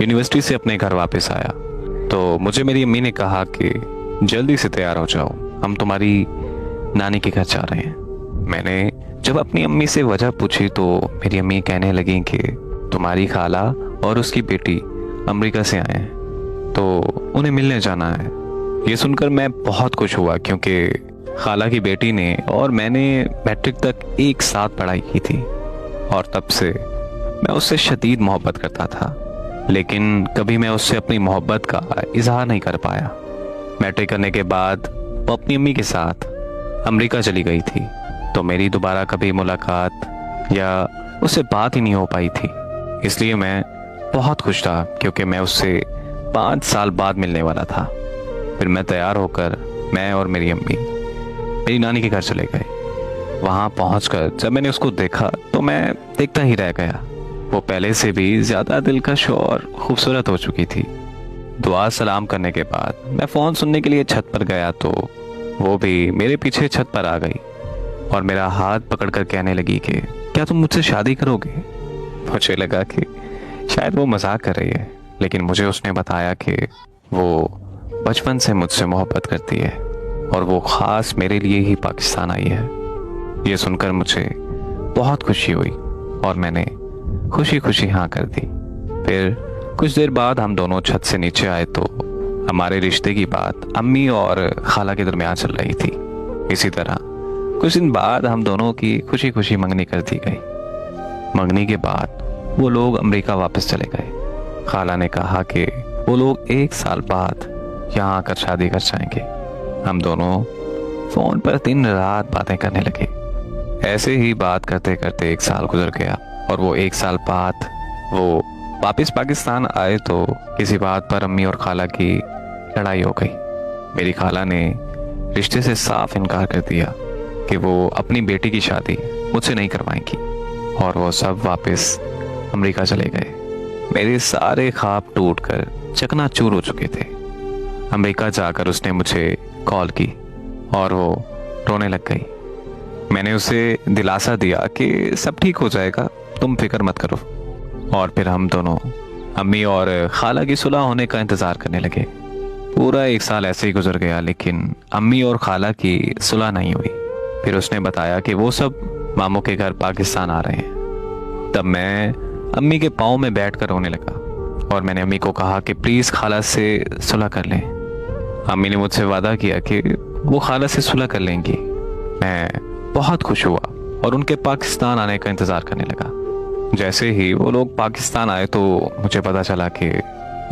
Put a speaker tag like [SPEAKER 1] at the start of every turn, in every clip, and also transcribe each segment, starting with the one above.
[SPEAKER 1] University से अपने घर वापस आया तो मुझे मेरी अम्मी ने कहा कि जल्दी से तैयार हो जाओ, हम तुम्हारी नानी के घर जा रहे हैं। मैंने जब अपनी अम्मी से वजह पूछी तो मेरी अम्मी कहने लगी कि तुम्हारी खाला और उसकी बेटी अमेरिका से आए हैं तो उन्हें मिलने जाना है। ये सुनकर मैं बहुत खुश हुआ क्योंकि खाला की बेटी ने और मैंने मैट्रिक तक एक साथ पढ़ाई की थी और तब से मैं उससे शदीद मोहब्बत करता था, लेकिन कभी मैं उससे अपनी मोहब्बत का इजहार नहीं कर पाया। मैट्रिक करने के बाद वो अपनी अम्मी के साथ अमेरिका चली गई थी तो मेरी दोबारा कभी मुलाकात या उससे बात ही नहीं हो पाई थी। इसलिए मैं बहुत खुश था क्योंकि मैं उससे 5 साल बाद मिलने वाला था। फिर मैं तैयार होकर मैं और मेरी अम्मी मेरी नानी के घर चले गए। वहाँ पहुँचकर जब मैंने उसको देखा तो मैं देखता ही रह गया। वो पहले से भी ज़्यादा दिलकश और खूबसूरत हो चुकी थी। दुआ सलाम करने के बाद मैं फ़ोन सुनने के लिए छत पर गया तो वो भी मेरे पीछे छत पर आ गई और मेरा हाथ पकड़कर कहने लगी कि क्या तुम मुझसे शादी करोगे। मुझे लगा कि शायद वो मजाक कर रही है, लेकिन मुझे उसने बताया कि वो बचपन से मुझसे मोहब्बत करती है और वो ख़ास मेरे लिए ही पाकिस्तान आई है। ये सुनकर मुझे बहुत खुशी हुई और मैंने खुशी खुशी हाँ कर दी। फिर कुछ देर बाद हम दोनों छत से नीचे आए तो हमारे रिश्ते की बात अम्मी और खाला के दरमियान चल रही थी। इसी तरह कुछ दिन बाद हम दोनों की खुशी खुशी मंगनी कर दी गई। मंगनी के बाद वो लोग अमेरिका वापस चले गए। खाला ने कहा कि वो लोग 1 साल बाद यहाँ आकर शादी कर जाएंगे। हम दोनों फ़ोन पर दिन रात बातें करने लगे। ऐसे ही बात करते करते 1 साल गुजर गया और वो 1 साल बाद वो वापस पाकिस्तान आए तो किसी बात पर अम्मी और खाला की लड़ाई हो गई। मेरी खाला ने रिश्ते से साफ इनकार कर दिया कि वो अपनी बेटी की शादी मुझसे नहीं करवाएंगी और वो सब वापस अमेरिका चले गए। मेरे सारे ख्वाब टूटकर चकनाचूर हो चुके थे। अमेरिका जाकर उसने मुझे कॉल की और वो रोने लग गई। मैंने उसे दिलासा दिया कि सब ठीक हो जाएगा, तुम फिक्र मत करो। और फिर हम दोनों अम्मी और खाला की सुलह होने का इंतज़ार करने लगे। पूरा 1 साल ऐसे ही गुजर गया, लेकिन अम्मी और खाला की सुलह नहीं हुई। फिर उसने बताया कि वो सब मामू के घर पाकिस्तान आ रहे हैं। तब मैं अम्मी के पाँव में बैठकर रोने लगा और मैंने अम्मी को कहा कि प्लीज़ खाला से सुलह कर लें। अम्मी ने मुझसे वादा किया कि वो खाला से सुलह कर लेंगी। मैं बहुत खुश हुआ और उनके पाकिस्तान आने का इंतज़ार करने लगा। जैसे ही वो लोग पाकिस्तान आए तो मुझे पता चला कि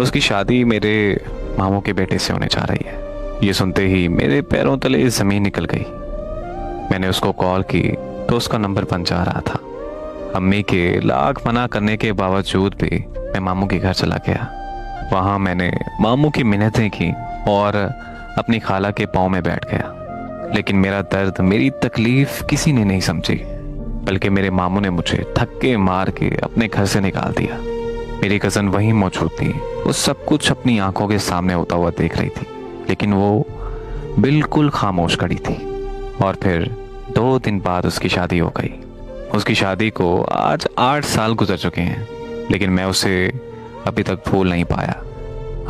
[SPEAKER 1] उसकी शादी मेरे मामू के बेटे से होने जा रही है। ये सुनते ही मेरे पैरों तले ज़मीन निकल गई। मैंने उसको कॉल की तो उसका नंबर बंद जा रहा था। अम्मी के लाख मना करने के बावजूद भी मैं मामू के घर चला गया। वहाँ मैंने मामू की मिन्नतें की और अपनी खाला के पाँव में बैठ गया, लेकिन मेरा दर्द, मेरी तकलीफ किसी ने नहीं समझी, बल्कि मेरे मामू ने मुझे धक्के मार के अपने घर से निकाल दिया। मेरी कज़न वहीं मौजूद थी। वो सब कुछ अपनी आंखों के सामने होता हुआ देख रही थी, लेकिन वो बिल्कुल खामोश खड़ी थी। और फिर 2 दिन बाद उसकी शादी हो गई। उसकी शादी को आज 8 साल गुजर चुके हैं, लेकिन मैं उसे अभी तक भूल नहीं पाया।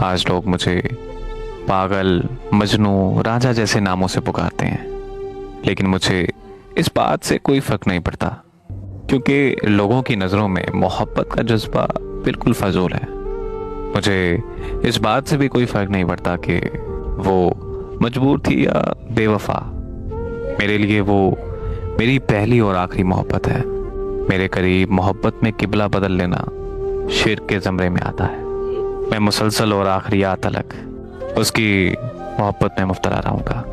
[SPEAKER 1] आज लोग मुझे पागल, मजनू, राजा जैसे नामों से पुकारते हैं, लेकिन मुझे इस बात से कोई फ़र्क नहीं पड़ता, क्योंकि लोगों की नज़रों में मोहब्बत का जज्बा बिल्कुल फजूल है। मुझे इस बात से भी कोई फ़र्क नहीं पड़ता कि वो मजबूर थी या बेवफा। मेरे लिए वो मेरी पहली और आखिरी मोहब्बत है। मेरे करीब मोहब्बत में किबला बदल लेना शिर्क के ज़मरे में आता है। मैं मुसलसल और आखिरी तलक उसकी मोहब्बत में मुब्तला रहूँगा।